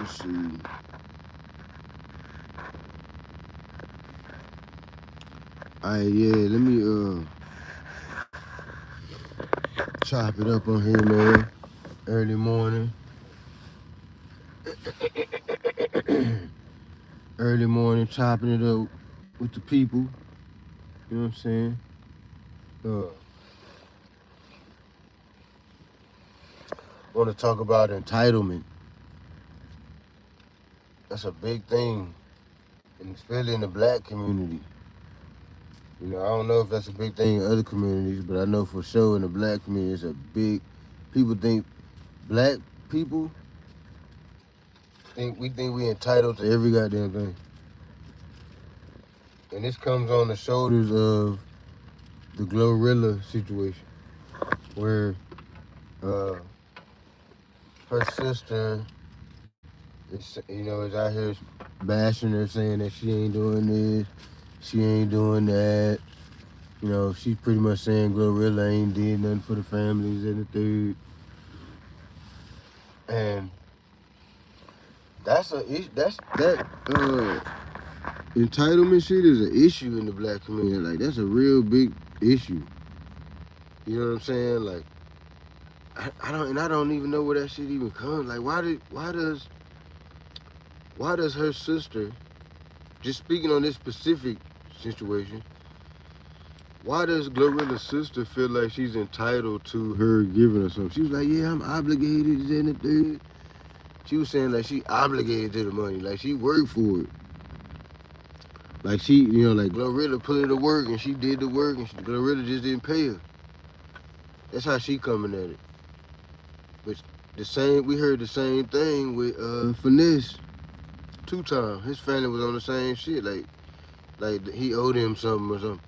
see. Alright, yeah, let me chop it up on here, man. Early morning. Early morning, chopping it up with the people. You know what I'm saying? Uh, want to talk about entitlement. That's a big thing, and especially in the black community. You know, I don't know if that's a big thing in other communities, but I know for sure in the black community, it's a big. People think black people think we entitled to every goddamn thing, and this comes on the shoulders of the Glorilla situation, where uh, her sister is out here bashing her, saying that she ain't doing this, she ain't doing that. You know, she's pretty much saying Glorilla ain't did nothing for the families and the third. And that entitlement shit is an issue in the black community. Like, that's a real big issue. You know what I'm saying? Like, I don't even know where that shit even comes. Like, why does her sister, just speaking on this specific situation, why does Glorilla's sister feel like she's entitled to her giving her something? She was like, yeah, I'm obligated and the third. She was saying like she obligated to the money, like she worked for it. Like she, like Glorilla put her to work and she did the work and Glorilla just didn't pay her. That's how she coming at it. But we heard the same thing with Finesse 2 times. His family was on the same shit, like he owed him something or something.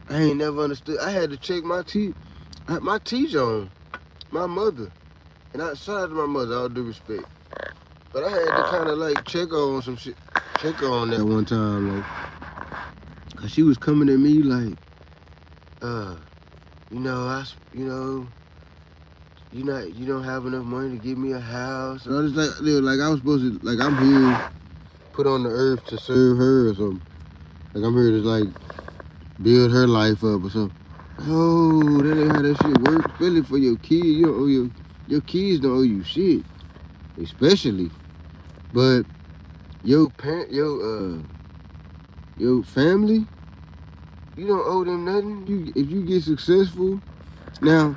I ain't never understood. I had to check my teeth on my mother. And I shout out to my mother, all due respect. But I had to kind of like check on some shit, check her on that one time, like, cause she was coming at me like, you don't have enough money to give me a house. And I was like I was supposed to, like I'm here, put on the earth to serve her or something. Like I'm here to like build her life up or something. Oh, that ain't how that shit works. Especially for your kids, you don't owe your kids don't owe you shit, especially. But your family, you don't owe them nothing. If you get successful, now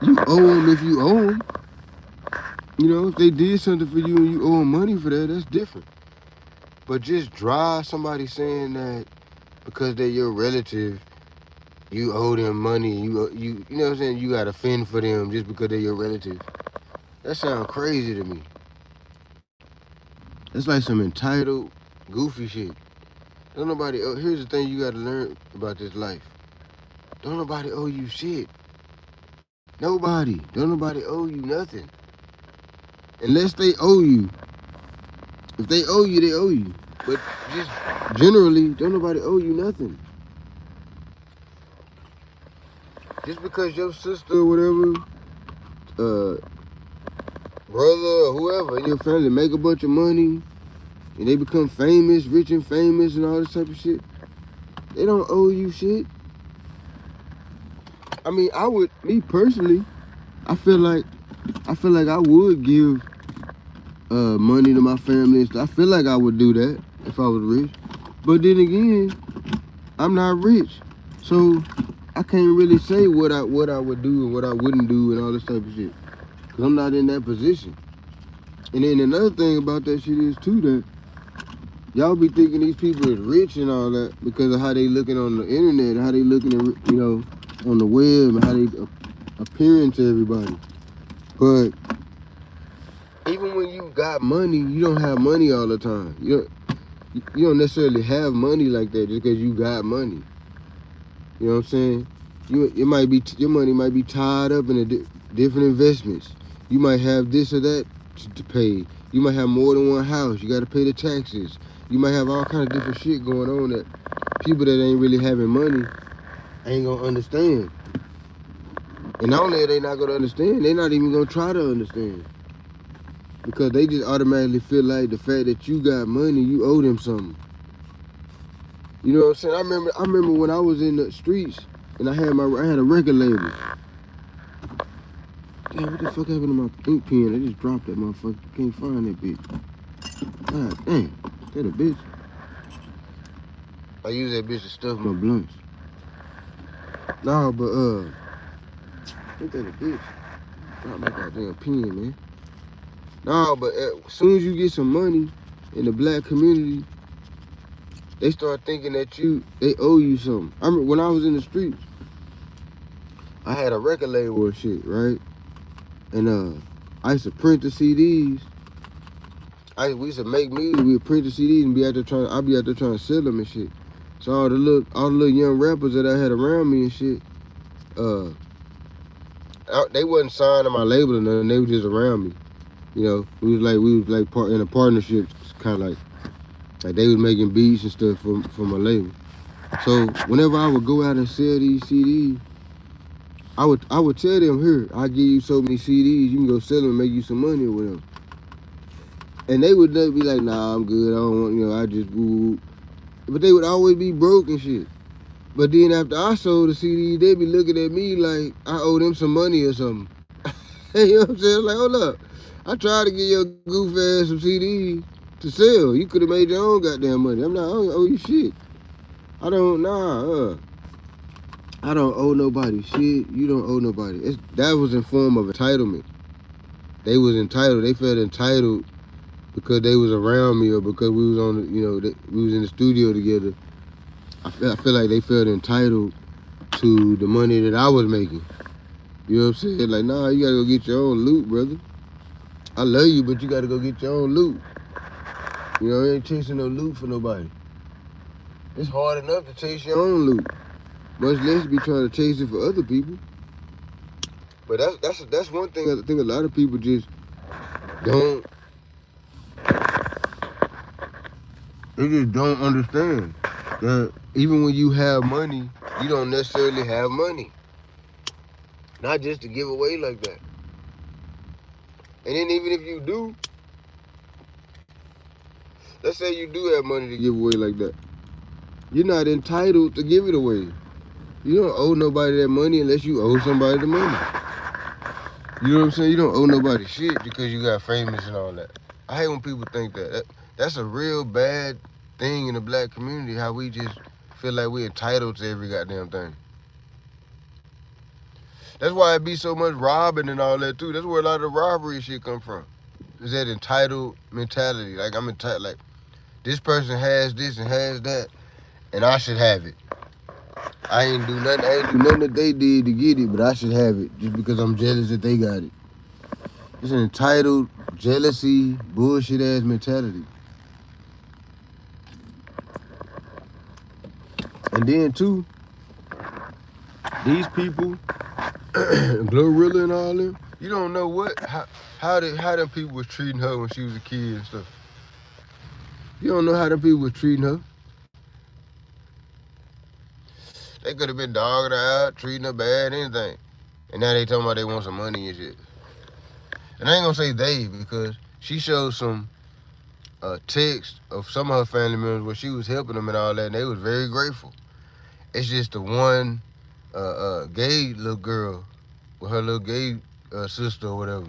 you owe them if you owe them. You know, if they did something for you and you owe them money for that, that's different. But just drive somebody saying that because they're your relative, you owe them money. You know what I'm saying? You gotta fend for them just because they're your relative. That sounds crazy to me. That's like some entitled, goofy shit. Don't nobody. Here's the thing you gotta learn about this life. Don't nobody owe you shit. Nobody. Don't nobody owe you nothing. Unless they owe you. If they owe you, they owe you. But just generally, don't nobody owe you nothing. Just because your sister or whatever, brother or whoever in your family make a bunch of money and they become famous, rich and famous and all this type of shit, they don't owe you shit. I mean, me personally, I feel like I would give money to my family and stuff. I feel like I would do that if I was rich. But then again, I'm not rich. So I can't really say what I would do and what I wouldn't do and all this type of shit. Cause I'm not in that position. And then another thing about that shit is too that y'all be thinking these people is rich and all that because of how they looking on the internet, how they looking at, on the web, and how they appearing to everybody. But even when you got money, you don't have money all the time. You don't necessarily have money like that just because you got money. You know what I'm saying? Your money might be tied up in different investments. You might have this or that to pay. You might have more than one house. You got to pay the taxes. You might have all kind of different shit going on that people that ain't really having money ain't gonna understand. And not only are they not gonna understand, they're not even gonna try to understand. because they just automatically feel like the fact that you got money, you owe them something. You know what I'm saying? I remember when I was in the streets and I had a record label. Damn, what the fuck happened to my ink pen? I just dropped that motherfucker. Can't find that bitch. God damn, that a bitch. I use that bitch to stuff my blunts. Nah, but ain't that a bitch? Drop my goddamn pen, man. Nah, but as soon as you get some money in the black community, they start thinking that they owe you something. I remember when I was in the streets, I had a record label and shit, right? And I used to print the CDs. We used to make music. We'd print the CDs and I'd be out there trying to sell them and shit. So all the little young rappers that I had around me and shit, they wasn't signed to my label or nothing. They were just around me. You know, we was like in a partnership, kind of like they was making beats and stuff for my label. So whenever I would go out and sell these CDs, I would tell them, here, I'll give you so many CDs, you can go sell them and make you some money or whatever. And they would be like, nah, I'm good, I don't want, I just woo. But they would always be broke and shit. But then after I sold the CDs, they'd be looking at me like I owe them some money or something. You know what I'm saying? Like, hold up. I tried to get your goof ass some CDs to sell. You could have made your own goddamn money. I don't owe you shit. I don't owe nobody shit. You don't owe nobody. That was in form of entitlement. They was entitled. They felt entitled because they was around me or because we was on, we was in the studio together. I feel like they felt entitled to the money that I was making. You know what I'm saying? Like, nah, you gotta go get your own loot, brother. I love you, but you gotta go get your own loot. You know, you ain't chasing no loot for nobody. It's hard enough to chase your own loot, much less be trying to chase it for other people. But that's one thing I think a lot of people just don't. They just don't understand that even when you have money, you don't necessarily have money. Not just to give away like that. And then even if you do, let's say you do have money to give away like that, you're not entitled to give it away. You don't owe nobody that money unless you owe somebody the money. You know what I'm saying? You don't owe nobody shit because you got famous and all that. I hate when people think that. That's a real bad thing in the black community, how we just feel like we're entitled to every goddamn thing. That's why it be so much robbing and all that too. That's where a lot of the robbery shit come from. Is that entitled mentality. Like, I'm entitled, like, this person has this and has that, and I should have it. I ain't do nothing that they did to get it, but I should have it just because I'm jealous that they got it. It's an entitled, jealousy, bullshit ass mentality. And then too, these people, Glorilla and all them, you don't know how them people was treating her when she was a kid and stuff. You don't know how them people was treating her. They could have been dogging her out, treating her bad, anything. And now they talking about they want some money and shit. And I ain't gonna say they, because she showed some text of some of her family members where she was helping them and all that, and they was very grateful. It's just the one gay little girl with her little gay sister or whatever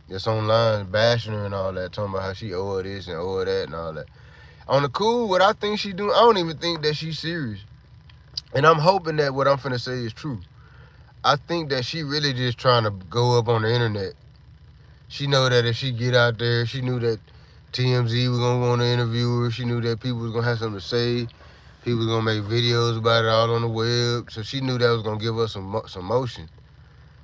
that's online bashing her and all that, talking about how she owe her this and owe her that and all that. On the cool, what I think she doing, I don't even think that she's serious. And I'm hoping that what I'm finna say is true. I think that she really just trying to go up on the internet. She know that if she get out there, she knew that TMZ was gonna want to interview her. She knew that people was gonna have something to say. People was gonna make videos about it all on the web. So she knew that was gonna give us some motion.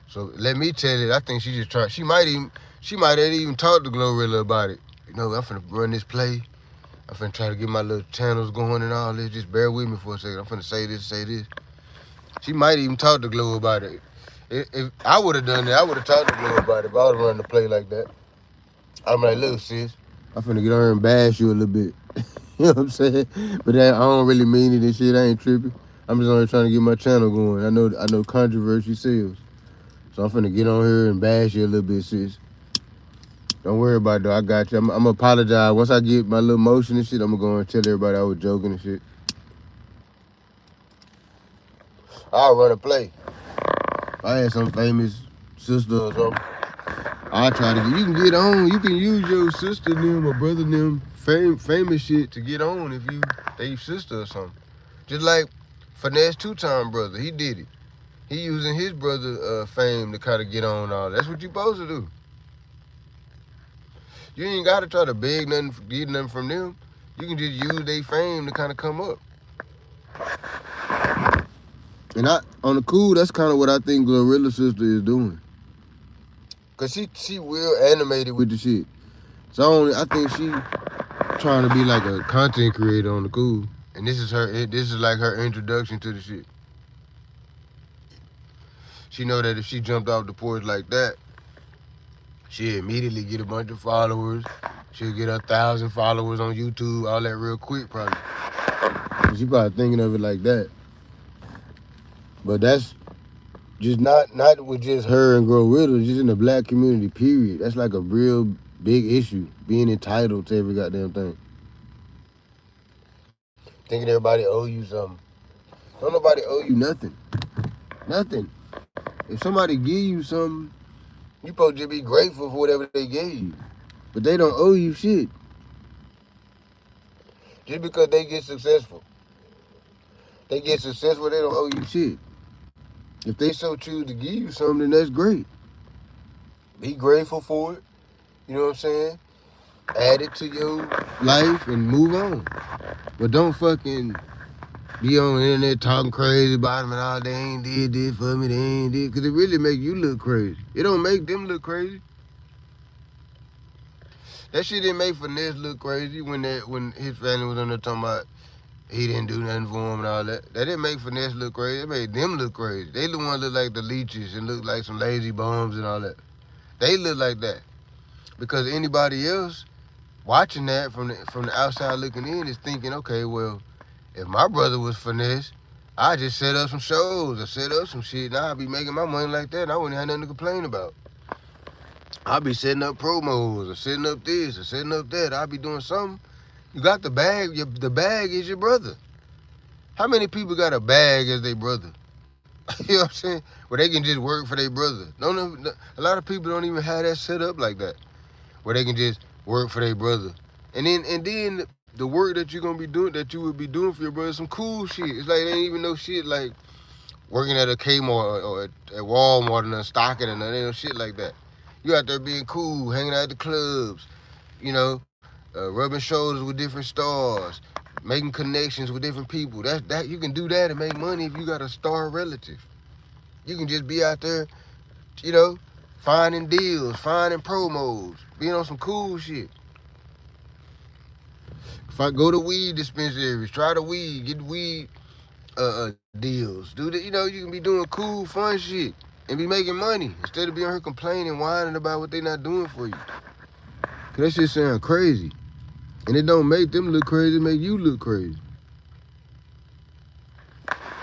So let me tell you, I think she just trying. She might have even talked to Glorilla about it. You know, I'm finna run this play. I'm finna try to get my little channels going and all this. Just bear with me for a second. I'm finna say this. She might even talk to Glow about it. If I would have done that, I would have talked to Glow about it if I was running the play like that. I'm like, look, sis, I'm finna get on here and bash you a little bit. You know what I'm saying? But I don't really mean it and shit. I ain't tripping. I'm just only trying to get my channel going. I know controversy sells. So I'm finna get on here and bash you a little bit, sis. Don't worry about it, though. I got you. I'm gonna apologize. Once I get my little motion and shit, I'm gonna go and tell everybody I was joking and shit. I'll run a play. If I had some famous sister or something, I'll try to get. You can get on. You can use your sister and them or brother and them famous shit to get on if you they sister or something. Just like Finesse two-time brother, he did it. He using his brother fame to kind of get on all. That's what you supposed to do. You ain't got to try to beg nothing, get nothing from them. You can just use their fame to kind of come up. And on the cool, that's kind of what I think Glorilla's sister is doing. Cause she real animated with the shit. So I think she trying to be like a content creator on the cool. And this is like her introduction to the shit. She know that if she jumped off the porch like that, she'll immediately get a bunch of followers. She'll get 1,000 followers on YouTube, all that real quick probably. She probably thinking of it like that. But that's just not with just her and Glorilla, just in the black community, period. That's like a real big issue, being entitled to every goddamn thing. Thinking everybody owe you something. Don't nobody owe you nothing. Nothing. If somebody give you something, you supposed to be grateful for whatever they gave you. But they don't owe you shit. Just because they get successful. They don't owe you shit. If they so choose to give you something, then that's great. Be grateful for it. You know what I'm saying? Add it to your life and move on. But don't fucking be on the internet talking crazy about them and all. They ain't did this for me, they ain't did. Because it really make you look crazy. It don't make them look crazy. That shit didn't make Finesse look crazy when his family was on there talking about he didn't do nothing for him and all that. That didn't make Finesse look crazy. It made them look crazy. They the ones look like the leeches and look like some lazy bums and all that. They look like that. Because anybody else watching that from the outside looking in is thinking, okay, well, if my brother was Finesse, I just set up some shows or set up some shit and I'd be making my money like that and I wouldn't have nothing to complain about. I'll be setting up promos or setting up this or setting up that. I'll be doing something. You got the bag. The bag is your brother. How many people got a bag as their brother? You know what I'm saying? Where they can just work for their brother. No, a lot of people don't even have that set up like that. Where they can just work for their brother. And then the work that you're gonna be doing, that you would be doing for your brother, some cool shit. It's like they ain't even no shit like working at a Kmart or at Walmart and stocking and nothing. Ain't no shit like that. You out there being cool, hanging out at the clubs, you know, rubbing shoulders with different stars, making connections with different people. That you can do that and make money if you got a star relative. You can just be out there, you know, finding deals, finding promos, being on some cool shit. If I go to weed dispensaries, try the weed, get weed deals. Do that, you know, you can be doing cool, fun shit and be making money instead of being here complaining, whining about what they not doing for you. Cause that shit sound crazy. And it don't make them look crazy, it make you look crazy.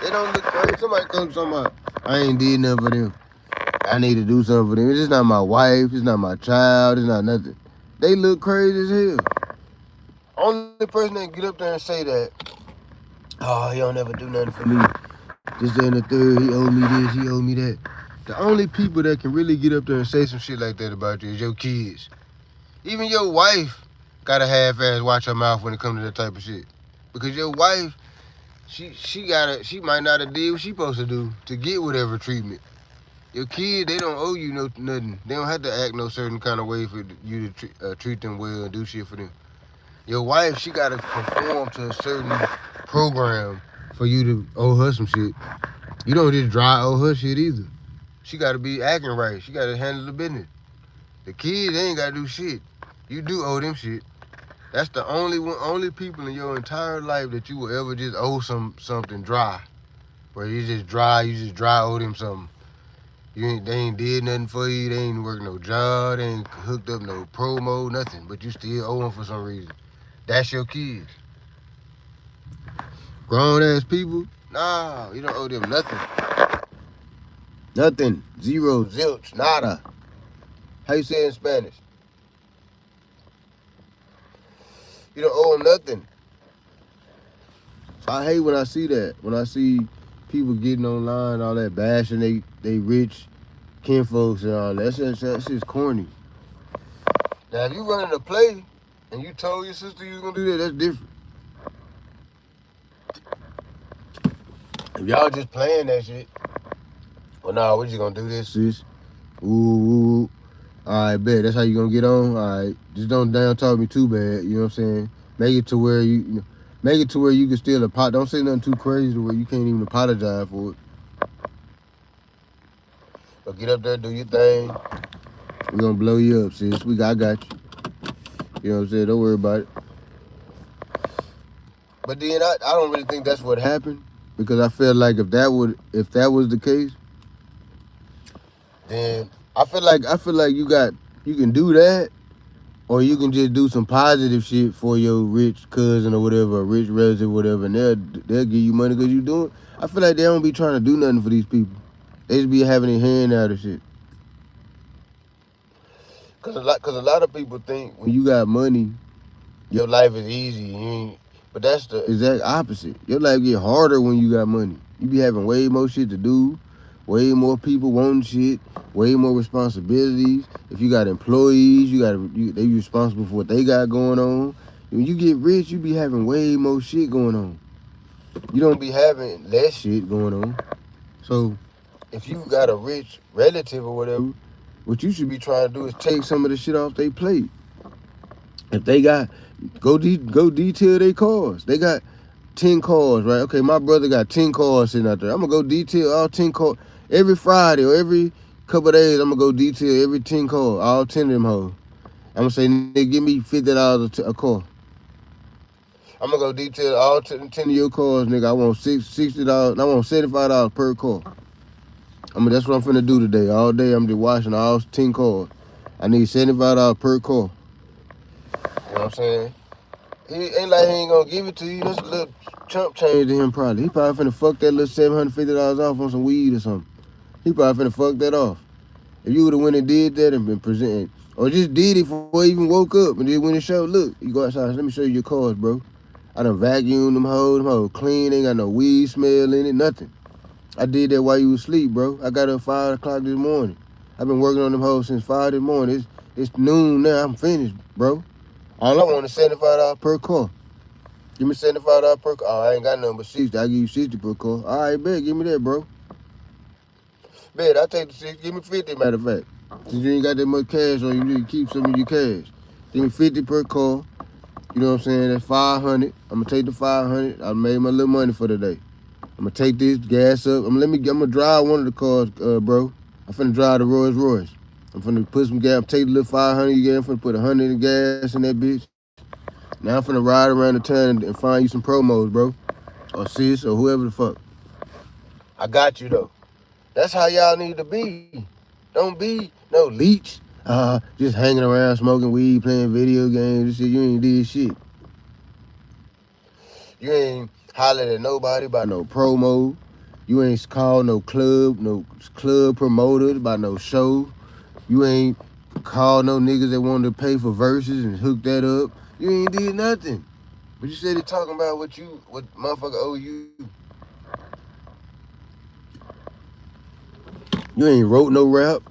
They don't look crazy. Somebody comes talking about, I ain't did nothing for them. I need to do something for them. It's just not my wife, it's not my child, it's not nothing. They look crazy as hell. Only person that get up there and say that, oh, he don't ever do nothing for me. This, that, and the third, he owe me this, he owe me that. The only people that can really get up there and say some shit like that about you is your kids. Even your wife gotta half-ass watch her mouth when it comes to that type of shit. Because your wife, she might not have did what she supposed to do to get whatever treatment. Your kid, they don't owe you nothing. They don't have to act no certain kind of way for you to treat them well and do shit for them. Your wife, she gotta conform to a certain program for you to owe her some shit. You don't just dry owe her shit either. She gotta be acting right. She gotta handle the business. The kids, they ain't gotta do shit. You do owe them shit. That's the only people in your entire life that you will ever just owe something dry. Where you just dry owe them something. They ain't did nothing for you, they ain't worked no job, they ain't hooked up no promo, nothing, but you still owe them for some reason. That's your kids. Grown ass people, nah, you don't owe them nothing. Nothing. Zero, zilch, nada. How you say it in Spanish? You don't owe them nothing. So I hate when I see that. When I see people getting online, all that bashing they rich kinfolks and all that. That's just corny. Now if you running a play and you told your sister you was gonna do that, that's different. If y'all just playing that shit, well, nah, we just gonna do this, sis. Ooh. All right, bet. That's how you gonna get on. All right, just don't down talk me too bad. You know what I'm saying? Make it to where make it to where you can still apologize. Don't say nothing too crazy to where you can't even apologize for it. But get up there, do your thing. We gonna blow you up, sis. I got you. You know what I'm saying? Don't worry about it. But then I don't really think that's what happened, because I feel like if that was the case, then I feel like you can do that, or you can just do some positive shit for your rich cousin or whatever, a rich relative or whatever, and they'll give you money because you doing. I feel like they don't be trying to do nothing for these people. They just be having their hand out of shit. Cause a lot of people think when you got money, your life is easy. But that's the exact opposite. Your life get harder when you got money. You be having way more shit to do, way more people wanting shit, way more responsibilities. If you got employees, they be responsible for what they got going on. When you get rich, you be having way more shit going on. You don't be having less shit going on. So if you got a rich relative or whatever, what you should be trying to do is take some of the shit off their plate. If they got, go detail their cars. They got 10 cars, right? Okay, my brother got 10 cars sitting out there. I'm gonna go detail all 10 cars every Friday or every couple of days. I'm gonna go detail every 10 cars, all 10 of them hoes. I'm gonna say, nigga, give me $50 a car. I'm gonna go detail all 10 of your cars, nigga. I want $60. I want $75 per car. That's what I'm finna do today. All day I'm just washing all 10 cars. I need $75 per car. You know what I'm saying? He ain't like he ain't gonna give it to you. That's a little chump change to him probably. He probably finna fuck that little $750 off on some weed or something. He probably finna fuck that off. If you would've went and did that and been presenting, or just did it before he even woke up and then went and showed, look, you go outside, let me show you your cars, bro. I done vacuumed them hoes clean, ain't got no weed smell in it, nothing. I did that while you was asleep, bro. I got up 5 o'clock this morning. I've been working on them hoes since 5 this morning. It's noon now, I'm finished, bro. All I want is $75 per car. Give me $75 per car. Oh, I ain't got nothing but 60. I give you 60 per car. All right, bet. Give me that, bro. Bet, I take the 60. Give me 50, matter of fact. Since you ain't got that much cash on you, need to keep some of your cash. Give me 50 per car. You know what I'm saying? That's 500. I'm gonna take the 500. I made my little money for the day. I'm gonna take this gas up. I'm gonna drive one of the cars, bro. I'm finna drive the Rolls Royce. I'm finna put some gas. Take the little 500 you get. I'm finna put 100 in gas in that bitch. Now I'm finna ride around the town and find you some promos, bro. Or sis, or whoever the fuck. I got you, though. That's how y'all need to be. Don't be no leech. Just hanging around, smoking weed, playing video games. This shit, you ain't did shit. You ain't hollered at nobody about no promo. You ain't called no club promoter about no show. You ain't called no niggas that wanted to pay for verses and hook that up. You ain't did nothing. But you said it talking about what motherfucker owe you. You ain't wrote no rap.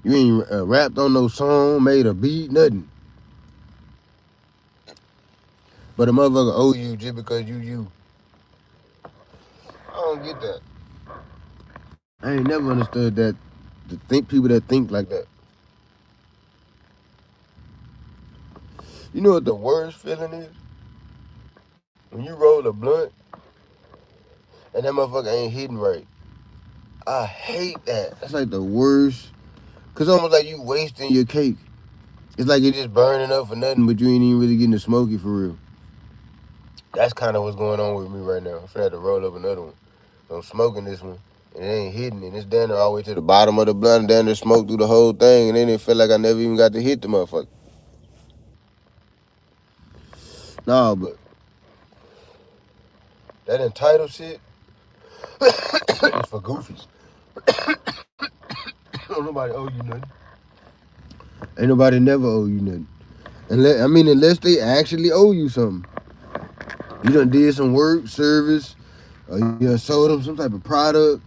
You ain't rapped on no song, made a beat, nothing. But a motherfucker owe you just because you. I don't get that. I ain't never understood that. People that think like that. You know what the worst feeling is? When you roll a blunt and that motherfucker ain't hitting right. I hate that. That's like the worst. Cause it's almost like you wasting your cake. It's like it's just burning up for nothing, but you ain't even really getting to smoke it for real. That's kind of what's going on with me right now. I'm finna have to roll up another one. I'm smoking this one, and it ain't hitting, and it's down there all the way to the bottom of the blunt, and down there smoke through the whole thing, and then it felt like I never even got to hit the motherfucker. Nah, but that entitled shit is for goofies. Don't nobody owe you nothing. Ain't nobody never owe you nothing. Unless they actually owe you something. You done did some work, service, or you done sold them some type of product.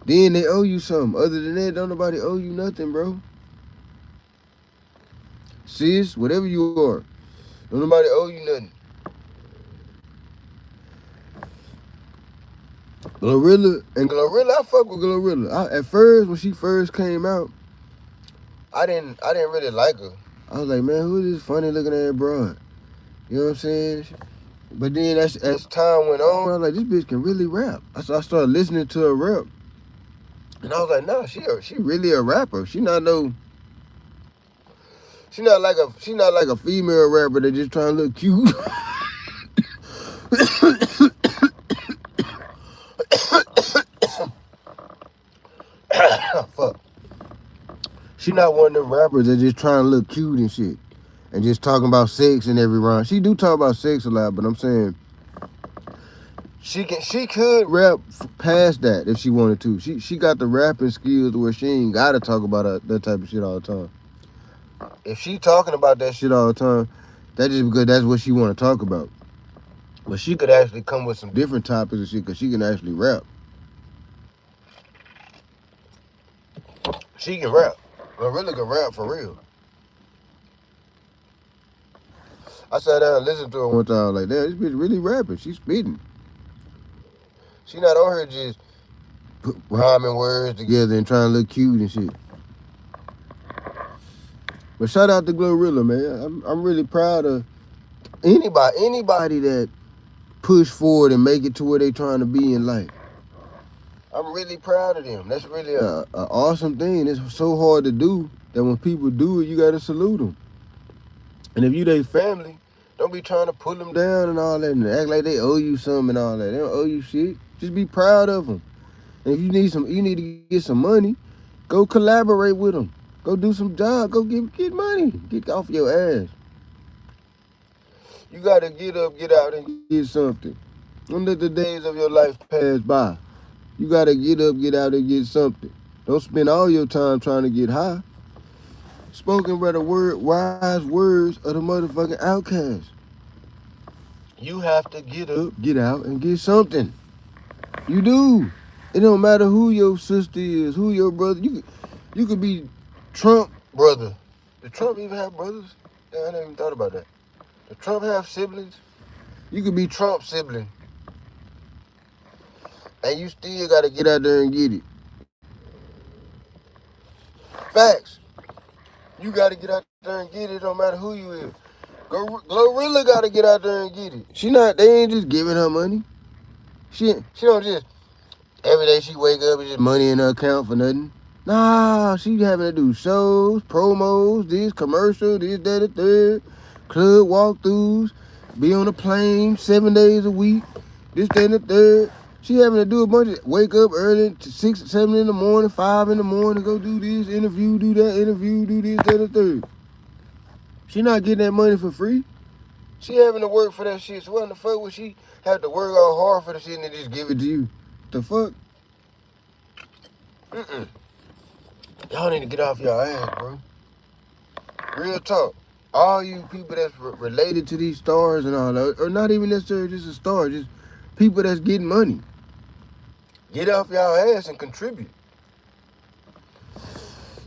Then they owe you something. Other than that, don't nobody owe you nothing, bro. Sis, whatever you are, don't nobody owe you nothing. Glorilla, I fuck with Glorilla. At first, when she first came out, I didn't really like her. I was like, man, who is this funny looking ass broad? You know what I'm saying? But then as time went on, I was like, this bitch can really rap. I started listening to her rap, and I was like, nah, she really a rapper. She not like a female rapper that just trying to look cute. Fuck. She not one of them rappers that just trying to look cute and shit. And just talking about sex in every rhyme. She do talk about sex a lot, but I'm saying she could rap past that if she wanted to. She got the rapping skills where she ain't gotta talk about that type of shit all the time. If she talking about that shit all the time, that's just because that's what she want to talk about. But she could actually come with some different topics and shit because she can actually rap. She can rap. Really can rap for real. I sat down and listened to her one time, like, damn, this bitch really rapping. She's spitting. She not on her just rhyming words together and trying to look cute and shit. But shout out to Glorilla, man. I'm really proud of anybody that push forward and make it to where they trying to be in life. I'm really proud of them. That's really a awesome thing. It's so hard to do that when people do it, you gotta salute them. And if you their family, don't be trying to pull them down and all that and act like they owe you something and all that. They don't owe you shit. Just be proud of them. And if you need to get some money, go collaborate with them. Go do some job. Go get money. Get off your ass. You gotta get up, get out, and get something. Don't let the days of your life pass by. You gotta get up, get out, and get something. Don't spend all your time trying to get high. Spoken by the wise words of the motherfucking outcast. You have to get up, get out, and get something. You do. It don't matter who your sister is, who your brother. You could be Trump brother. Did Trump even have brothers? Yeah, I never even thought about that. Did Trump have siblings? You could be Trump's sibling. And you still gotta get out there and get it. Facts. You gotta get out there and get it. Don't matter who you is. Glorilla gotta get out there and get it. They ain't just giving her money. She don't just every day she wake up and just money in her account for nothing. Nah, she having to do shows, promos, this commercial, this, that, the third, club walkthroughs, be on a plane 7 days a week, this, that, and the third. She having to do a bunch of wake up early to 6, 7 in the morning, 5 in the morning, go do this interview, do that interview, do this, that, and the third. She not getting that money for free. She having to work for that shit. So what the fuck would she have to work all hard for the shit and then just give it to you? The fuck? Y'all need to get off y'all ass, bro. Real talk. All you people that's related to these stars and all that, or not even necessarily just a star, just people that's getting money. Get off y'all ass and contribute.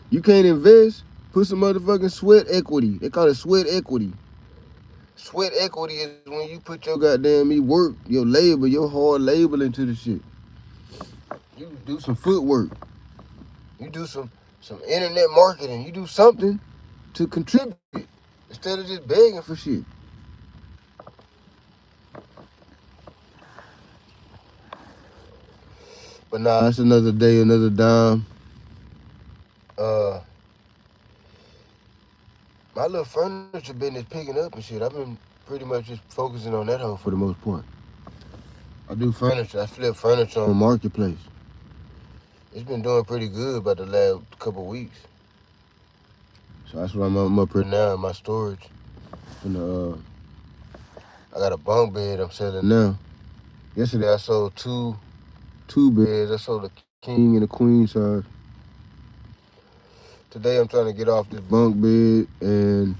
You can't invest, put some motherfucking sweat equity. They call it sweat equity. Sweat equity is when you put your goddamn work, your labor, your hard labor into the shit. You do some footwork. You do some internet marketing. You do something to contribute instead of just begging for shit. But nah, it's another day, another dime. My little furniture business picking up and shit. I've been pretty much just focusing on that hoe for the most part. I do furniture. I flip furniture on Marketplace. It's been doing pretty good about the last couple weeks. So that's what I'm up here now in my storage. And I got a bunk bed I'm selling now. Yesterday I sold two beds. I sold a king and a queen size. Today I'm trying to get off this bunk bed and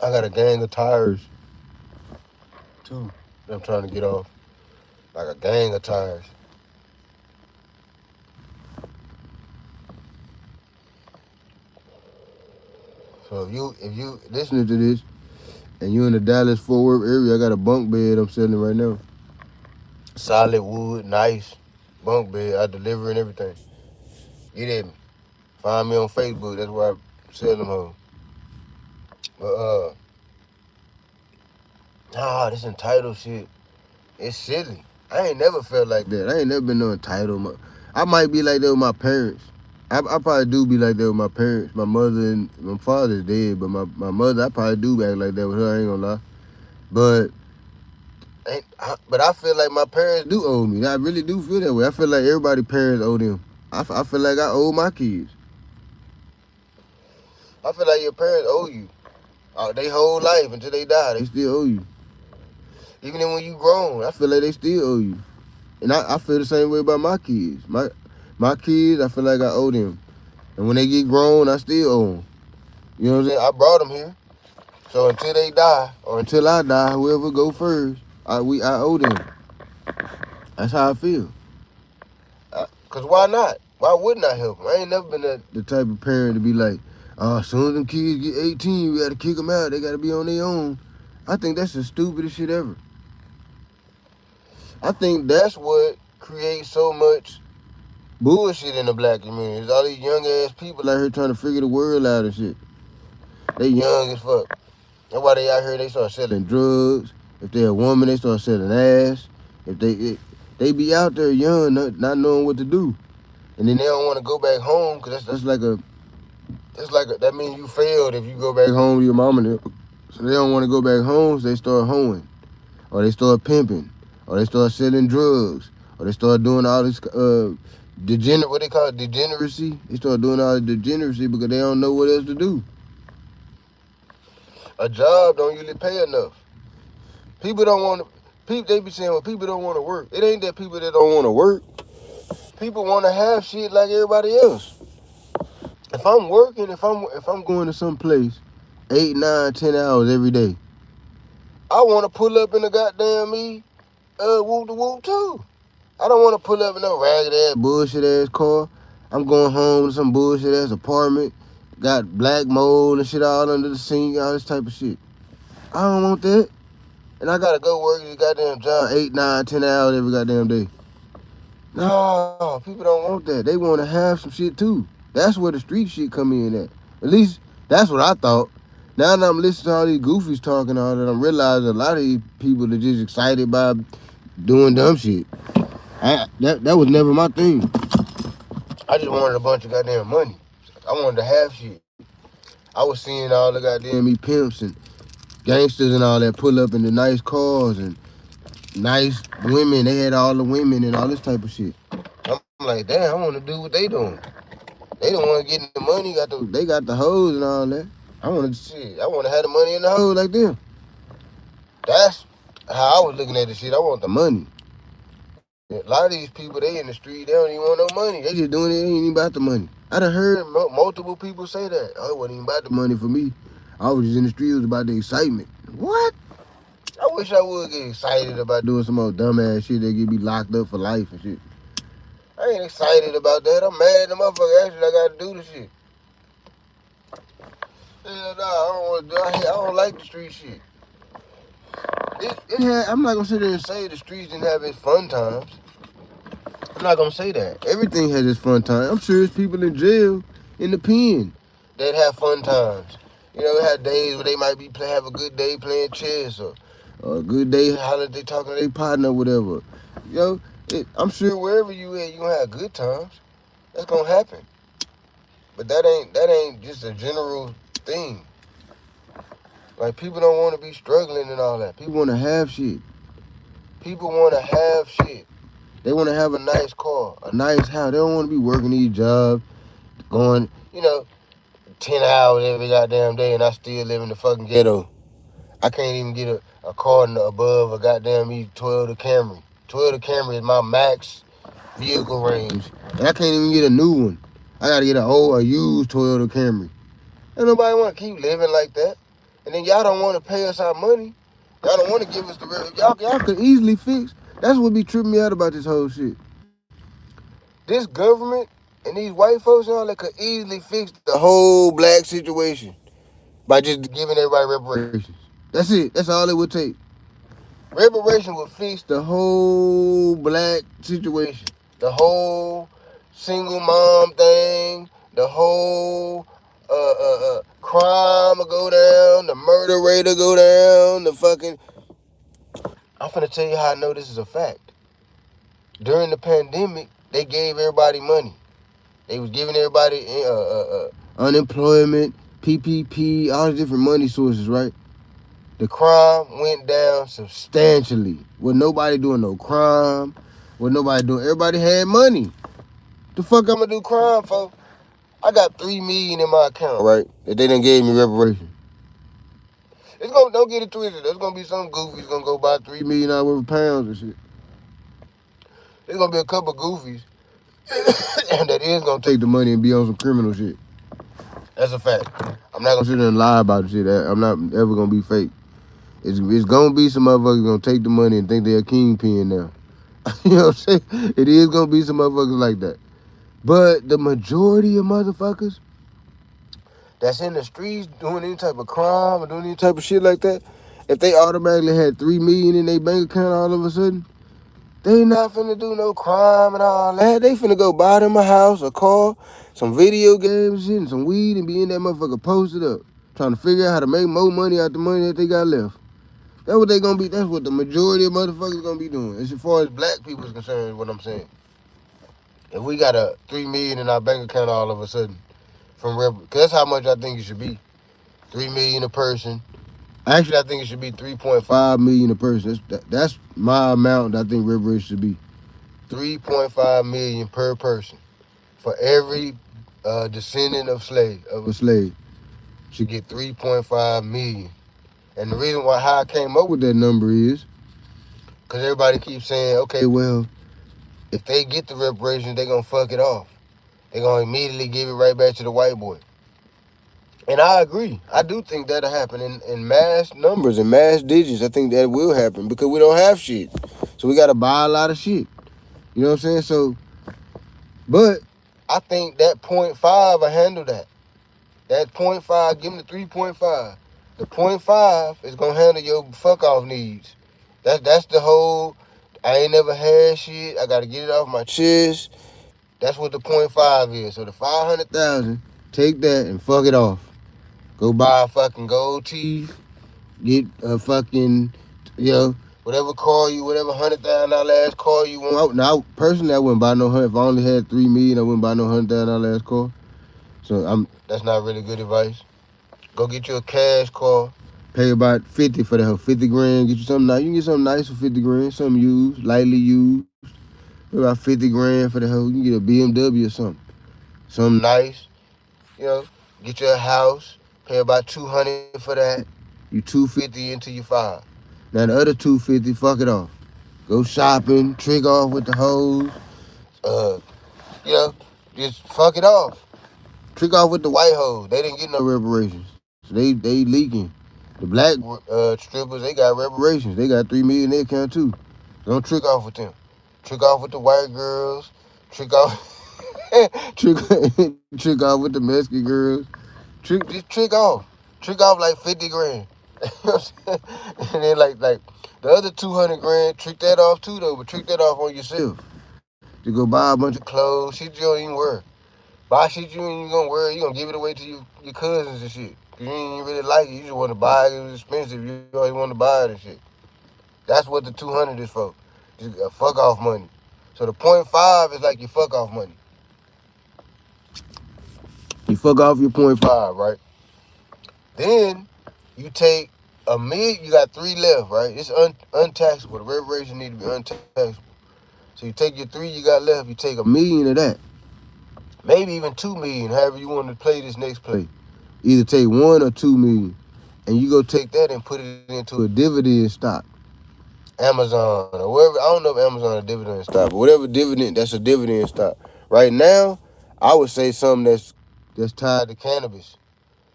I got a gang of tires too that I'm trying to get off. Like a gang of tires. So if you listening to this and you in the Dallas Fort Worth area, I got a bunk bed I'm selling right now. Solid wood, nice bunk bed. I deliver and everything. Get at me. Find me on Facebook. That's where I sell them home. But this entitled shit. It's silly. I ain't never felt like that. I ain't never been no entitlement. I might be like that with my parents. I probably do be like that with my parents. My mother and my father's dead, but my mother, I probably do act like that with her. I ain't gonna lie. But I feel like my parents do owe me. I really do feel that way. I feel like everybody's parents owe them. I feel like I owe my kids. I feel like your parents owe you. Their whole life until they die, they still owe you. Even when you grown, I feel like they still owe you. And I feel the same way about my kids. My kids, I feel like I owe them. And when they get grown, I still owe them. You know what I'm saying? I brought them here. So until they die, or until I die, whoever go first, I owe them. That's how I feel. Because why not? Why wouldn't I help them? I ain't never been the type of parent to be like, as soon as them kids get 18, we got to kick them out. They got to be on their own. I think that's the stupidest shit ever. I think that's what creates so much bullshit in the black community. It's all these young ass people out here trying to figure the world out and shit. They young as fuck. That's why they out here, they start selling drugs. If they're a woman, they start selling ass. If they be out there young, not knowing what to do. And then they don't want to go back home because that means you failed if you go back home to your mama. So they don't want to go back home, so they start hoeing. Or they start pimping. Or they start selling drugs. Or they start doing all this what they call it, degeneracy. They start doing all the degeneracy because they don't know what else to do. A job don't usually pay enough. People don't want to. They be saying, well, people don't want to work. It ain't that people that don't want to work. People want to have shit like everybody else. If I'm working, if I'm going to some place 8, 9, 10 hours every day, I want to pull up in the goddamn whoop the whoop too. I don't want to pull up in no ragged ass bullshit ass car. I'm going home to some bullshit ass apartment, got black mold and shit all under the sink, all this type of shit. I don't want that. And I gotta go work this goddamn job 8, 9, 10 hours every goddamn day. No, people don't want that. They want to have some shit too. That's where the street shit come in at. At least that's what I thought. Now that I'm listening to all these goofies talking all that, I'm realizing a lot of these people are just excited by doing dumb shit. That was never my thing. I just wanted a bunch of goddamn money. I wanted to have shit. I was seeing all the goddamn pimps and gangsters and all that pull up in the nice cars and nice women. They had all the women and all this type of shit. I'm like, damn, I want to do what they doing. They don't want to get in the money. They got the hoes and all that. I want to have the money in the hoes like them. That's how I was looking at the shit. I want the money. A lot of these people, they in the street, they don't even want no money. They just doing it, ain't even about the money. I done heard multiple people say that. Oh, it wasn't even about the money for me. I was just in the street, it was about the excitement. What? I wish I would get excited about doing some old dumbass shit that get me locked up for life and shit. I ain't excited about that. I'm mad at the motherfucker actually I gotta do this shit. Hell nah, I don't like the street shit. I'm not gonna sit there and say the streets didn't have its fun times. I'm not gonna say that. Everything has its fun time. I'm sure there's people in jail, in the pen, that have fun times. You know, they have days where they might have a good day playing chess or a good day holiday talking to their partner or whatever. You know, I'm sure wherever you at, you gonna have good times. That's gonna happen. But that ain't just a general thing. Like, people don't want to be struggling and all that. People want to have shit. People want to have shit. They want to have a nice car, a nice house. They don't want to be working these jobs, going, 10 hours every goddamn day, and I still live in the fucking ghetto. I can't even get a car above a goddamn Toyota Camry. Toyota Camry is my max vehicle range, and I can't even get a new one. I gotta get a used Toyota Camry. Ain't nobody want to keep living like that. and then y'all don't want to pay us our money. Y'all don't want to give us the real. Y'all could easily fix. That's what be tripping me out about this whole shit. This government and these white folks, y'all, that could easily fix the whole black situation by just giving everybody reparations. That's it. That's all it would take. Reparation would fix the whole black situation, the whole single mom thing, the whole crime will go down, the murder rate will go down, the fucking. I'm finna tell you how I know this is a fact. During the pandemic, they gave everybody money. They was giving everybody unemployment, PPP, all the different money sources, right? The crime went down substantially. With nobody doing no crime. With nobody doing. Everybody had money. The fuck I'ma do crime for? I got $3 million in my account, right? That they done gave me reparation. It's gonna don't get it twisted. There's gonna be some goofies gonna go buy $3 million worth of pounds and shit. There's gonna be a couple goofies that is gonna take the money and be on some criminal shit. That's a fact. I'm not gonna sit there and lie about shit. I'm not ever gonna be fake. It's gonna be some motherfuckers gonna take the money and think they're a kingpin now. You know what I'm saying? It is gonna be some motherfuckers like that. But the majority of motherfuckers that's in the streets doing any type of crime or doing any type of shit like that, if they automatically had $3 million in their bank account all of a sudden, they not finna do no crime and all that. They finna go buy them a house, a car, some video games and shit, and some weed and be in that motherfucker posted up. Trying to figure out how to make more money out the money that they got left. That's what they gonna be. That's what the majority of motherfuckers gonna be doing. As far as black people is concerned, is what I'm saying. If we got a $3 million in our bank account all of a sudden, cause that's how much I think it should be. $3 million a person. Actually, I think it should be 3.5 million a person. That's my amount that I think reparation should be. 3.5 million per person for every descendant of a slave should get 3.5 million. And the reason why how I came up with that number is because everybody keeps saying, okay, well, if they get the reparations, they gonna fuck it off. They gonna immediately give it right back to the white boy. And I agree. I do think that'll happen in mass numbers and mass digits. I think that will happen because we don't have shit. So we gotta buy a lot of shit. You know what I'm saying? So, but I think that 0.5 will handle that. That 0.5, give them the 3.5. The 0.5 is gonna handle your fuck off needs. That's the whole. I ain't never had shit. I gotta get it off my chest. That's what the 0.5 is. So the 500,000, take that and fuck it off. Go buy a fucking gold teeth. Get a fucking, whatever $100,000 ass car you want. Now, personally, I wouldn't buy no hundred. If I only had $3 million, I wouldn't buy no $100,000 ass car. So that's not really good advice. Go get you a cash car. Pay about 50 for the hell, 50 grand. Get you something nice. You can get something nice for 50 grand. Something used, lightly used. Pay about 50 grand for the hell. You can get a BMW or something. Something nice. Get you a house. Pay about 200 for that. You 250 into your 5. Now the other 250, fuck it off. Go shopping, trick off with the hoes. Just fuck it off. Trick off with the white hoes. They didn't get no reparations. So they leaking. The black strippers, they got reparations. They got $3 million in their account too. Don't trick off with them. Trick off with the white girls. Trick off trick off with the Mexican girls. Just trick off. Trick off like 50 grand. And then like the other 200 grand, trick that off too though, but trick that off on yourself. To go buy a bunch of clothes, shit you don't even wear. Buy shit you ain't even gonna wear, you gonna give it away to your cousins and shit. Cause you ain't really like it, you just wanna buy it, it was expensive, you always wanna buy it and shit. That's what the 200 is for. Just fuck off money. So the 0.5 is like your fuck off money. You fuck off your 0.5, right? Then you take $1 million, you got 3 left, right? It's untaxable. The reparation need to be untaxable. So you take your 3 you got left, you take $1 million of that. Maybe even 2 million, however you want to play this next play. Either take 1 or 2 million. And you go take that and put it into a dividend stock. Amazon or wherever. I don't know if Amazon is a dividend stock, but whatever dividend, that's a dividend stock. Right now, I would say something that's tied to cannabis.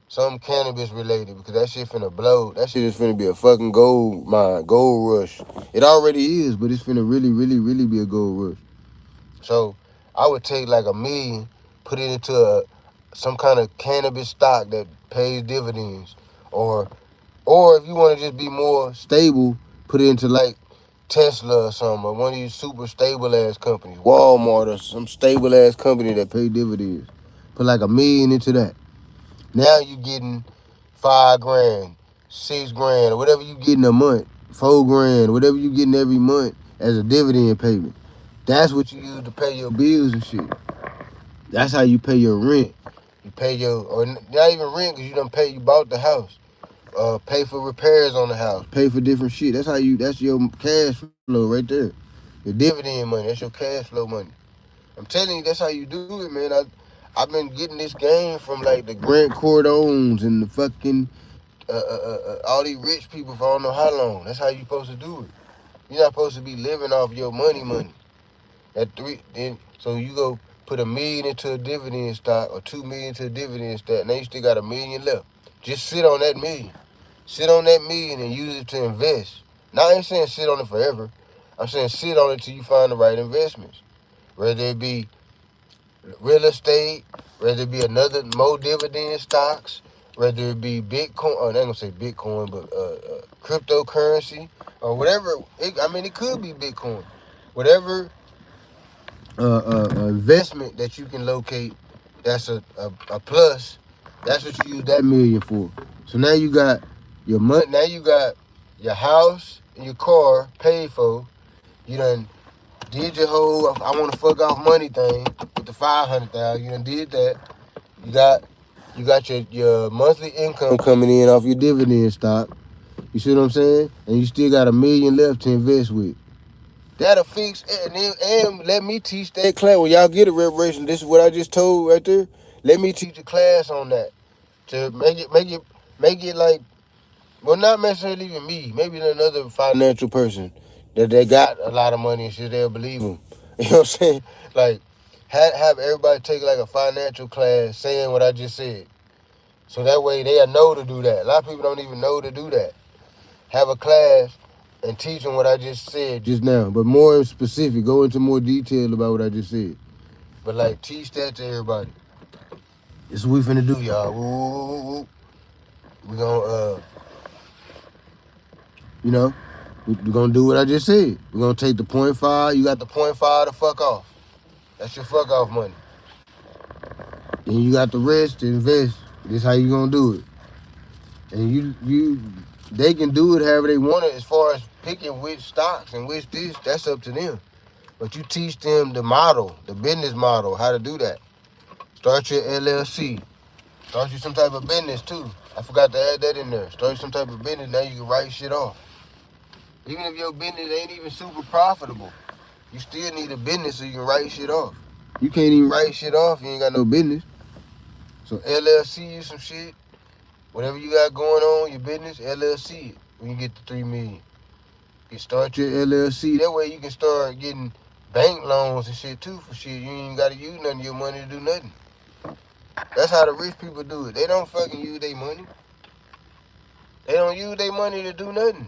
something cannabis related, because that shit finna blow. That shit is finna be a fucking gold mine, gold rush. It already is, but it's finna really, really, really be a gold rush. So I would take like $1 million, put it into some kind of cannabis stock that pays dividends, or if you want to just be more stable, put it into like Tesla or something, or one of these super stable ass companies, Walmart or some stable ass company that pay dividends. Put like $1 million into that. Now you getting $5,000, $6,000, or whatever you getting a month, $4,000, whatever you getting every month as a dividend payment. That's what you use to pay your bills and shit. That's how you pay your rent. You pay your, or not even rent, because you bought the house. Pay for repairs on the house. Pay for different shit. That's your cash flow right there. Your dividend money. That's your cash flow money. I'm telling you, that's how you do it, man. I've been getting this game from like the Grant Cordones and the fucking all these rich people for I don't know how long. That's how you supposed to do it. You're not supposed to be living off your money. So you go put $1 million into a dividend stock or $2 million into a dividend stock. Now you still got $1 million left. Just sit on that $1 million. Sit on that $1 million and use it to invest. Now I ain't saying sit on it forever. I'm saying sit on it till you find the right investments. Whether it be real estate, whether it be more dividend stocks, whether it be Bitcoin, I ain't gonna say Bitcoin, but cryptocurrency, or whatever. It could be Bitcoin. Whatever investment that you can locate, that's a plus. That's what you use that $1 million for. So now you got your money. Now you got your house and your car paid for. You done did your whole I want to fuck off money thing with the $500,000. You done did that. You got your monthly income coming in off your dividend stock. You see what I'm saying? And you still got $1 million left to invest with. That'll fix it. And let me teach that class. When y'all get a reparation, this is what I just told right there. Let me teach a class on that to make it like, well, not necessarily even me. Maybe another financial person that they got a lot of money and shit. They'll believe them. You know what I'm saying? Like have everybody take like a financial class saying what I just said, so that way they'll know to do that. A lot of people don't even know to do that. Have a class and teach them what I just said just now, but more specific, go into more detail about what I just said. But like, teach that to everybody. This is what we finna do, y'all. Woo. We gonna, we're gonna do what I just said. We're gonna take the 0.5. You got the 0.5 to fuck off. That's your fuck off money. And you got the rest to invest. This how you gonna do it. And they can do it however they want it, as far as picking which stocks and which this, that's up to them. But you teach them the model, the business model, how to do that. Start your LLC. Start you some type of business too. I forgot to add that in there. Start you some type of business, now you can write shit off. Even if your business ain't even super profitable, you still need a business so you can write shit off. You can't even write shit off, you ain't got no business. So LLC you some shit. Whatever you got going on, your business, LLC it when you get to $3 million. You start your LLC. That way you can start getting bank loans and shit too for shit. You ain't got to use none of your money to do nothing. That's how the rich people do it. They don't fucking use their money. They don't use their money to do nothing.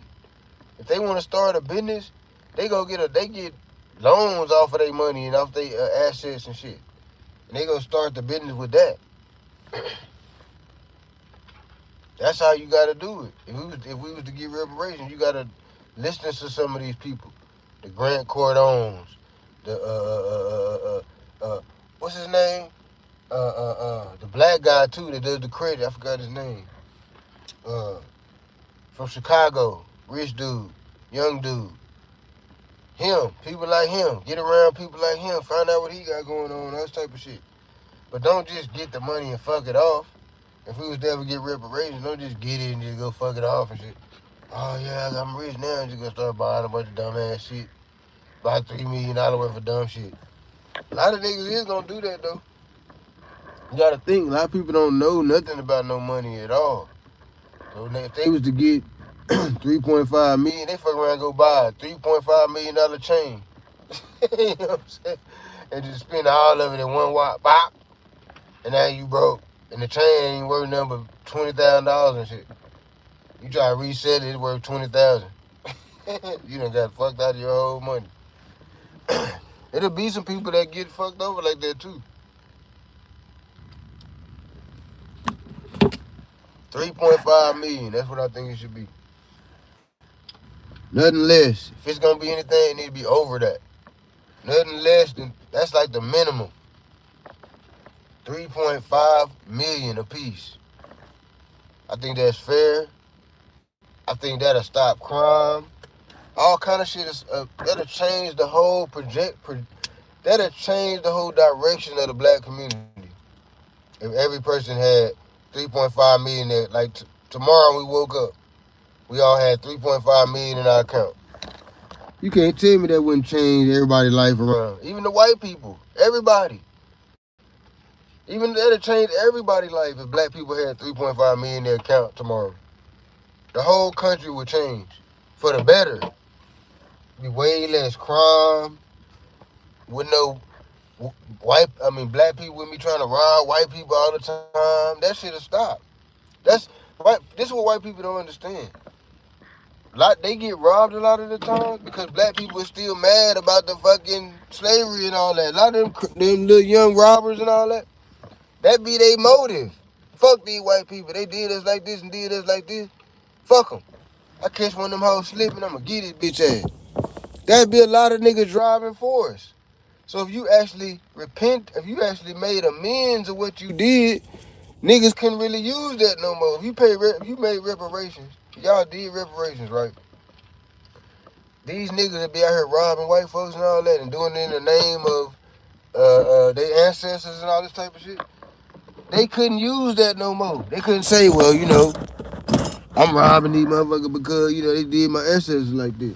If they want to start a business, they get loans off of their money and off their assets and shit. And they go start the business with that. That's how you got to do it. If we was to get reparations, you got to listen to some of these people. The Grant Cordones, the what's his name? The black guy too that does the credit. I forgot his name. From Chicago, rich dude, young dude. Him, people like him. Get around people like him. Find out what he got going on, that type of shit. But don't just get the money and fuck it off. If we was to ever get reparations, don't just get it and just go fuck it off and shit. Oh yeah, I'm rich now. Just gonna start buying a bunch of dumb ass shit. Buy $3 million worth of dumb shit. A lot of niggas is gonna do that though. You gotta think, a lot of people don't know nothing about no money at all. So if they was to get 3.5 million, they fuck around and go buy a $3.5 million chain. You know what I'm saying? And just spend all of it in one wop, bop. And now you broke. And the chain ain't worth nothing but $20,000 and shit. You try to resell it, it's worth $20,000. You done got fucked out of your whole money. It'll be some people that get fucked over like that too. 3.5 million. That's what I think it should be. Nothing less. If it's gonna be anything, it need to be over that. Nothing less than that's like the minimum. 3.5 million a piece. I think that's fair. I think that'll stop crime. All kind of shit is that'll change the whole that'll change the whole direction of the black community. If every person had 3.5 million there, like tomorrow we woke up, we all had 3.5 million in our account. You can't tell me that wouldn't change everybody's life around. Even the white people, everybody. Even that'll change everybody's life if black people had 3.5 million in their account tomorrow. The whole country would change for the better. Be way less crime. With no black people with me trying to rob white people all the time. That shit'll stop. That's right. This is what white people don't understand. They get robbed a lot of the time because black people are still mad about the fucking slavery and all that. A lot of them little young robbers and all that. That be their motive. Fuck these white people. They did us like this and did us like this. Fuck them. I catch one of them hoes slipping, I'ma get his bitch ass. That'd be a lot of niggas driving for us. So if you actually repent, if you actually made amends of what you did, niggas couldn't really use that no more. If you made reparations, y'all did reparations, right? These niggas that be out here robbing white folks and all that and doing it in the name of their ancestors and all this type of shit, they couldn't use that no more. They couldn't say, well, I'm robbing these motherfuckers because, they did my ancestors like this.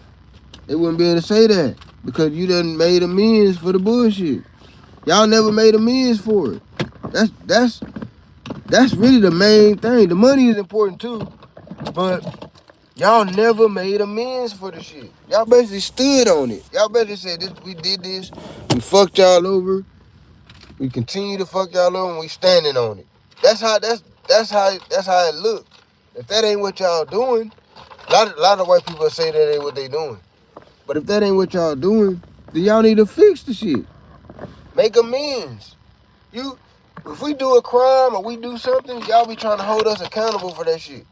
They wouldn't be able to say that because you done made amends for the bullshit. Y'all never made amends for it. That's really the main thing. The money is important too, but y'all never made amends for the shit. Y'all basically stood on it. Y'all basically said this. We did this. We fucked y'all over. We continue to fuck y'all over, and we standing on it. That's how it look. If that ain't what y'all doing, a lot of white people say that ain't what they doing. But if that ain't what y'all doing, then y'all need to fix the shit. Make amends. If we do a crime or we do something, y'all be trying to hold us accountable for that shit.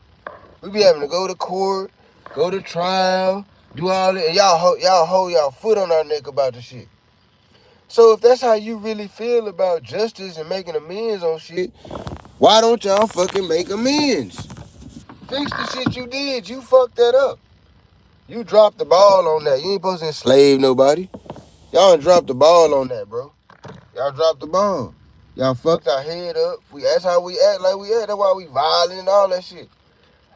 We be having to go to court, go to trial, do all that, and y'all hold y'all foot on our neck about the shit. So if that's how you really feel about justice and making amends on shit, why don't y'all fucking make amends? Fix the shit you did. You fucked that up. You dropped the ball on that. You ain't supposed to enslave nobody. Y'all done dropped the ball on that, bro. Y'all dropped the ball. Y'all fucked our head up. That's how we act like we act. That's why we violent and all that shit.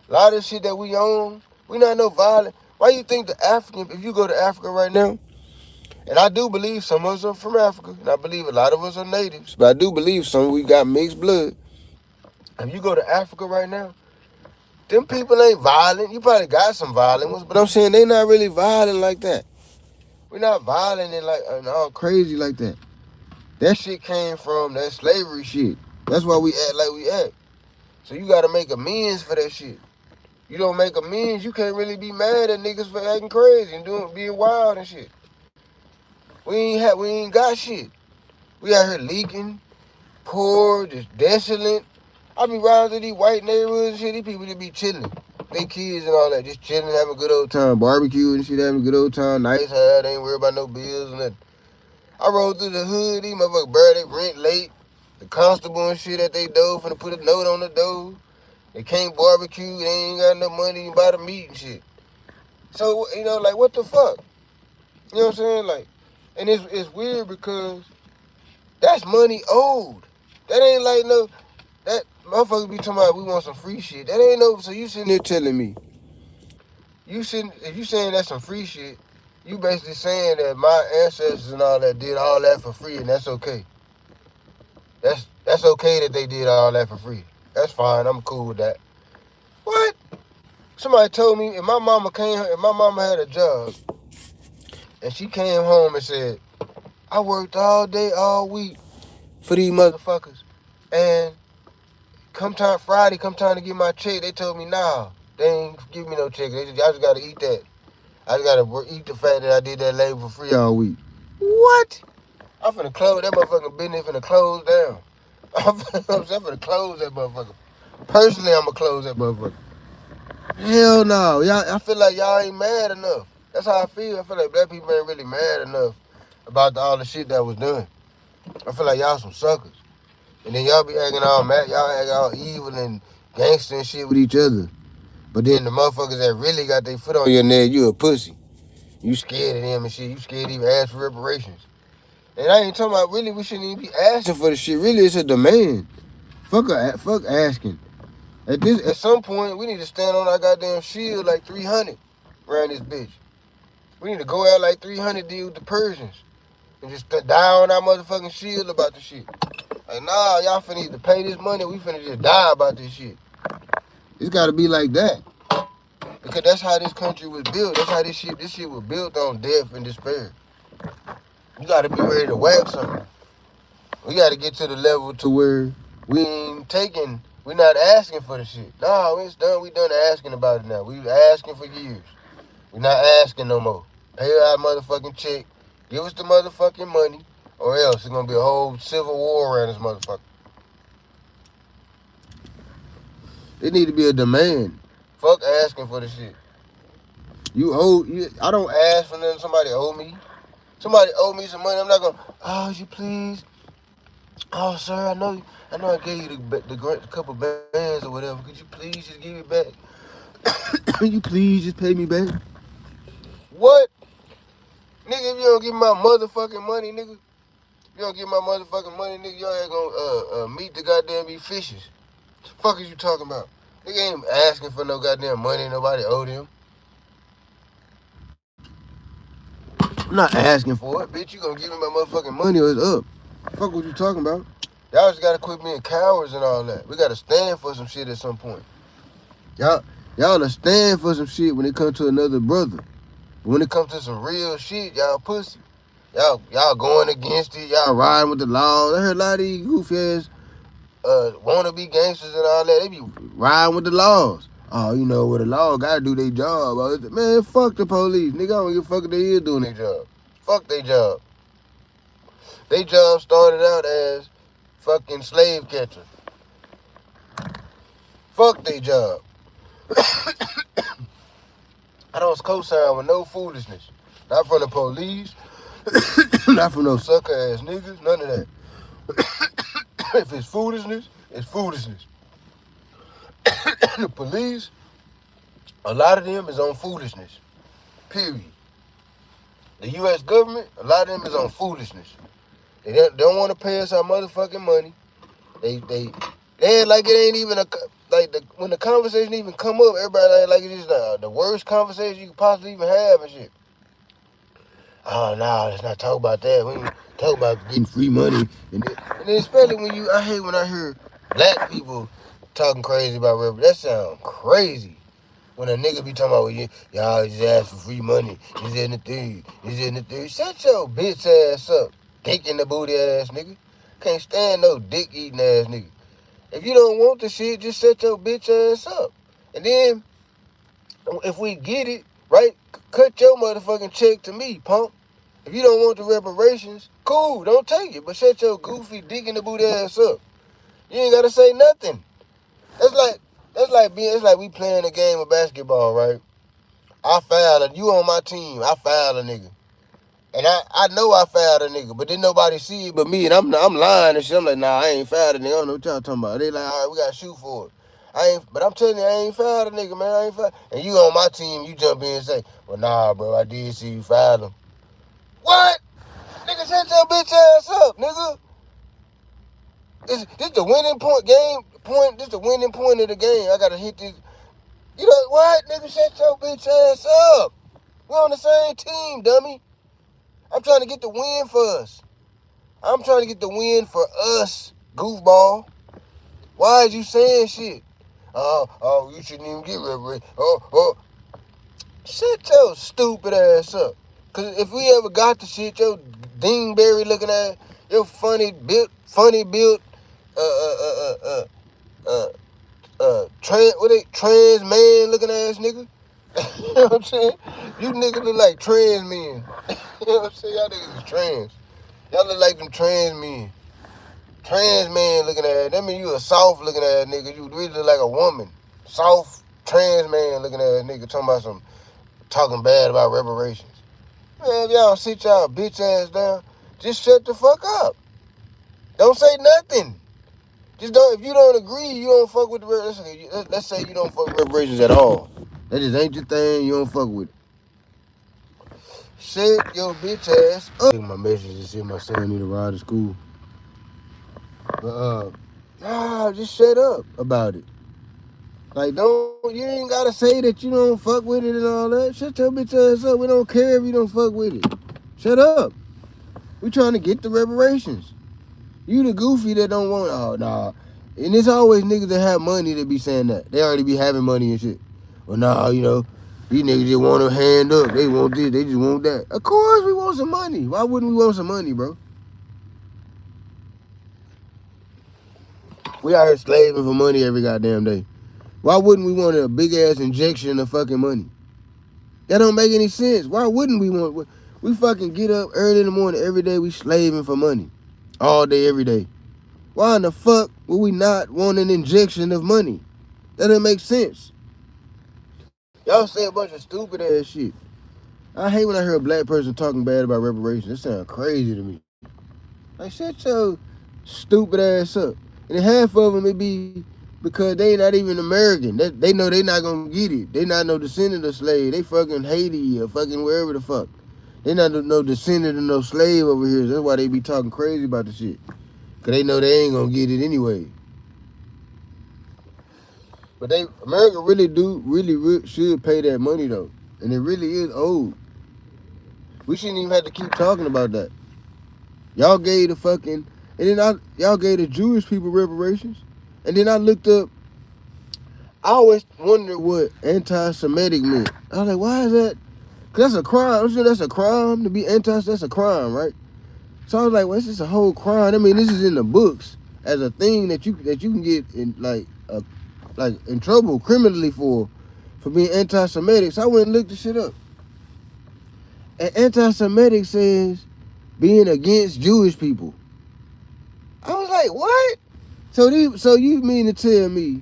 A lot of shit that we own, we not no violent. Why you think if you go to Africa right now, and I do believe some of us are from Africa, and I believe a lot of us are natives, but I do believe we got mixed blood. If you go to Africa right now, them people ain't violent. You probably got some violent ones, but I'm saying they not really violent like that. We're not violent and all crazy like that. That shit came from that slavery shit. That's why we act like we act. So you gotta make amends for that shit. You don't make amends, you can't really be mad at niggas for acting crazy and being wild and shit. We ain't got shit. We out here leaking, poor, just desolate. I be riding through these white neighborhoods and shit. These people just be chilling. They kids and all that, just chilling, having a good old time, barbecue and shit, having a good old time. Nice hair, they ain't worried about no bills and nothing. I rode through the hood, these motherfuckers barely rent late. The constable and shit at they door finna put a note on the door. They can't barbecue, they ain't got no money to buy the meat and shit. So, what the fuck? You know what I'm saying? And it's weird because that's money owed. That ain't like that motherfuckers be talking about we want some free shit. That ain't so you sitting there telling me. If you saying that's some free shit, you basically saying that my ancestors and all that did all that for free and that's okay. That's okay that they did all that for free. That's fine. I'm cool with that. What? Somebody told me if my mama had a job and she came home and said, I worked all day, all week for these motherfuckers. And come time Friday, come time to get my check. They told me, nah, they ain't give me no check. I just gotta eat that. I just gotta eat the fact that I did that labor for free all week. What? I'm finna close that motherfucking business. Finna close down. I'm finna close that motherfucker. Personally, I'ma close that motherfucker. Hell no, y'all. I feel like y'all ain't mad enough. That's how I feel. I feel like black people ain't really mad enough about all the shit that was done. I feel like y'all some suckers. And then y'all be acting all mad. Y'all act all evil and gangster and shit with each other. But then the motherfuckers that really got their foot on your neck, you a pussy. You scared of them and shit. You scared to even ask for reparations. And I ain't talking about really, we shouldn't even be asking for the shit. Really, it's a demand. Fuck asking. At some point, we need to stand on our goddamn shield like 300 around this bitch. We need to go out like 300 deal with the Persians. And just die on our motherfucking shield about the shit. Like, nah, y'all finna need to pay this money. We finna just die about this shit. It's gotta be like that. Because that's how this country was built. That's how this shit was built on death and despair. You gotta be ready to whack something. We gotta get to the level to where we ain't taking, we not asking for the shit. Nah, it's done. We done asking about it now. We asking for years. We not asking no more. Pay our motherfucking check. Give us the motherfucking money. Or else it's gonna be a whole civil war around this motherfucker. It need to be a demand. Fuck asking for the shit. I don't ask for nothing somebody owe me. Somebody owe me some money. I'm not gonna, oh, you please. Oh, sir, I know I gave you the couple bands or whatever. Could you please just give it back? Can you please just pay me back? What? Nigga, if you don't give me my motherfucking money, nigga, if you don't give me my motherfucking money, nigga, y'all ain't gonna meet the goddamn be fishes. The fuck is you talking about? Nigga ain't asking for no goddamn money. Nobody owe them. I'm not asking for it, bitch. You gonna give me my motherfucking money or it's up. Fuck what you talking about? Y'all just gotta quit being cowards and all that. We gotta stand for some shit at some point. Y'all will stand for some shit when it comes to another brother. But when it comes to some real shit, y'all pussy. Y'all going against it. Y'all riding with the laws. I heard a lot of these goofy ass wannabe gangsters and all that. They be riding with the laws. Oh, you know what, the law gotta do their job. Man, fuck the police. Nigga, I don't give a fuck if they is doing their job. Fuck their job. Their job started out as fucking slave catcher. Fuck their job. I don't co-sign with no foolishness. Not from the police. Not from no sucker ass niggas. None of that. If it's foolishness, it's foolishness. The police, a lot of them is on foolishness. Period. The U.S. government, a lot of them is on foolishness. They don't want to pay us our motherfucking money. They like it ain't even when the conversation even come up, everybody like it is the worst conversation you could possibly even have and shit. Oh no, let's not talk about that. We ain't talk about getting free money, and then especially I hate when I hear black people talking crazy about rap. That sound crazy. When a nigga be talking about, y'all just ask for free money. Is in the thing. Shut your bitch ass up. Dick in the booty ass nigga. Can't stand no dick eating ass nigga. If you don't want the shit, just shut your bitch ass up. And then, if we get it, right, cut your motherfucking check to me, punk. If you don't want the reparations, cool, don't take it. But shut your goofy dick in the booty ass up. You ain't gotta say nothing. It's like we playing a game of basketball, right? I fouled you on my team. I fouled a nigga. And I know I fouled a nigga, but then nobody see it but me, and I'm lying and shit. I'm like, nah, I ain't fouled a nigga. I don't know what y'all talking about. They like, all right, we gotta shoot for it. But I'm telling you, I ain't fouled a nigga, man. I ain't fouled. And you on my team, you jump in and say, well, nah, bro, I did see you foul him. What? Nigga, shut your bitch ass up, nigga. This the winning point. This the winning point of the game. I gotta hit this. You know what, nigga? Shut your bitch ass up. We on the same team, dummy. I'm trying to get the win for us. I'm trying to get the win for us, goofball. Why is you saying shit? Oh, you shouldn't even get reparations. Shut your stupid ass up. Cause if we ever got the shit, your dingberry looking at, your funny built, trans man looking ass nigga. You know what I'm saying? You niggas look like trans men. You know what I'm saying? Y'all niggas is trans. Y'all look like them trans men. Trans man looking at. That mean you a soft looking ass nigga. You really look like a woman. Soft trans man looking ass nigga talking bad about reparations. Man, if y'all sit y'all bitch ass down, just shut the fuck up. Don't say nothing. Just don't. If you don't agree, you don't fuck with the reparations. Let's say you don't fuck with reparations at all. That just ain't your thing. You don't fuck with it. Shut your bitch ass up. My message is saying my son need to ride to school. But just shut up about it. Like, you ain't gotta say that you don't fuck with it and all that. Shut your bitch ass up. We don't care if you don't fuck with it. Shut up. We trying to get the reparations. You the goofy that don't want, oh, nah. And it's always niggas that have money that be saying that. They already be having money and shit. Well, nah, you know, these niggas just want to hand up. They want this, they just want that. Of course we want some money. Why wouldn't we want some money, bro? We out here slaving for money every goddamn day. Why wouldn't we want a big-ass injection of fucking money? That don't make any sense. Why wouldn't we want... We fucking get up early in the morning every day. We slaving for money. All day, every day. Why in the fuck would we not want an injection of money? That doesn't make sense. Y'all say a bunch of stupid-ass shit. I hate when I hear a black person talking bad about reparations. It sounds crazy to me. Like, shut your stupid ass up. And half of them, it be... because they not even American. They know they not gonna get it. They not no descendant of slave. They fucking Haiti or fucking wherever the fuck. They not no descendant of no slave over here. That's why they be talking crazy about the shit. Cause they know they ain't gonna get it anyway. But America really should pay that money though. And it really is owed. We shouldn't even have to keep talking about that. Y'all gave the fucking, and then y'all gave the Jewish people reparations. And then I looked up, I always wondered what anti-Semitic meant. I was like, why is that? Because that's a crime. I'm sure that's a crime to be that's a crime, right? So I was like, well, this is a whole crime. I mean, this is in the books as a thing that you can get in in trouble criminally for being anti-Semitic. So I went and looked the shit up. And anti-Semitic says being against Jewish people. I was like, what? So you mean to tell me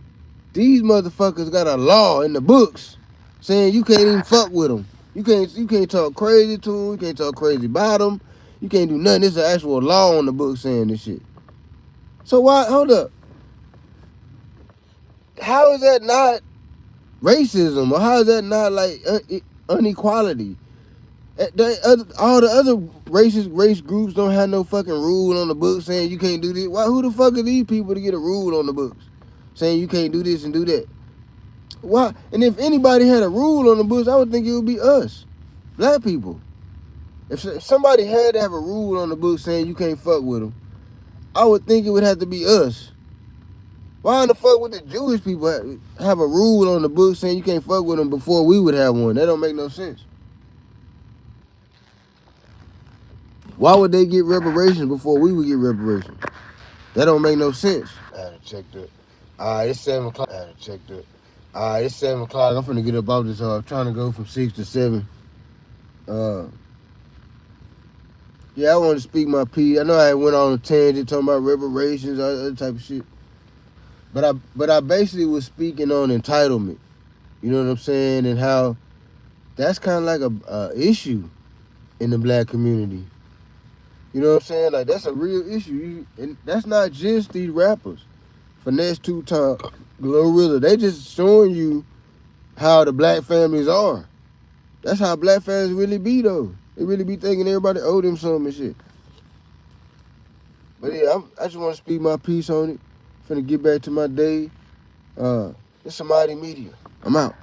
these motherfuckers got a law in the books saying you can't even fuck with them. You can't talk crazy to them. You can't talk crazy about them. You can't do nothing. There's an actual law on the book saying this shit. So why? Hold up. How is that not racism? Or how is that not like inequality? All the other race groups don't have no fucking rule on the book saying you can't do this. Why? Who the fuck are these people to get a rule on the books saying you can't do this and do that? Why? And if anybody had a rule on the books, I would think it would be us, black people. If somebody had to have a rule on the books saying you can't fuck with them, I would think it would have to be us. Why in the fuck would the Jewish people have a rule on the books saying you can't fuck with them before we would have one? That don't make no sense. Why would they get reparations before we would get reparations? That don't make no sense. I had to check that. All right, it's 7 o'clock. I had to check that. All right, it's 7 o'clock. I'm finna get up out this. I'm trying to go from 6 to 7. Yeah, I want to speak my piece. I know I went on a tangent talking about reparations, all that type of shit. But I basically was speaking on entitlement. You know what I'm saying? And how that's kind of like a issue in the black community. You know what I'm saying? Like, that's a real issue. And that's not just these rappers. Finesse, Two-Time, Glorilla. They just showing you how the black families are. That's how black families really be, though. They really be thinking everybody owe them something and shit. But yeah, I just want to speak my piece on it. Finna get back to my day. It's Amadi Media. I'm out.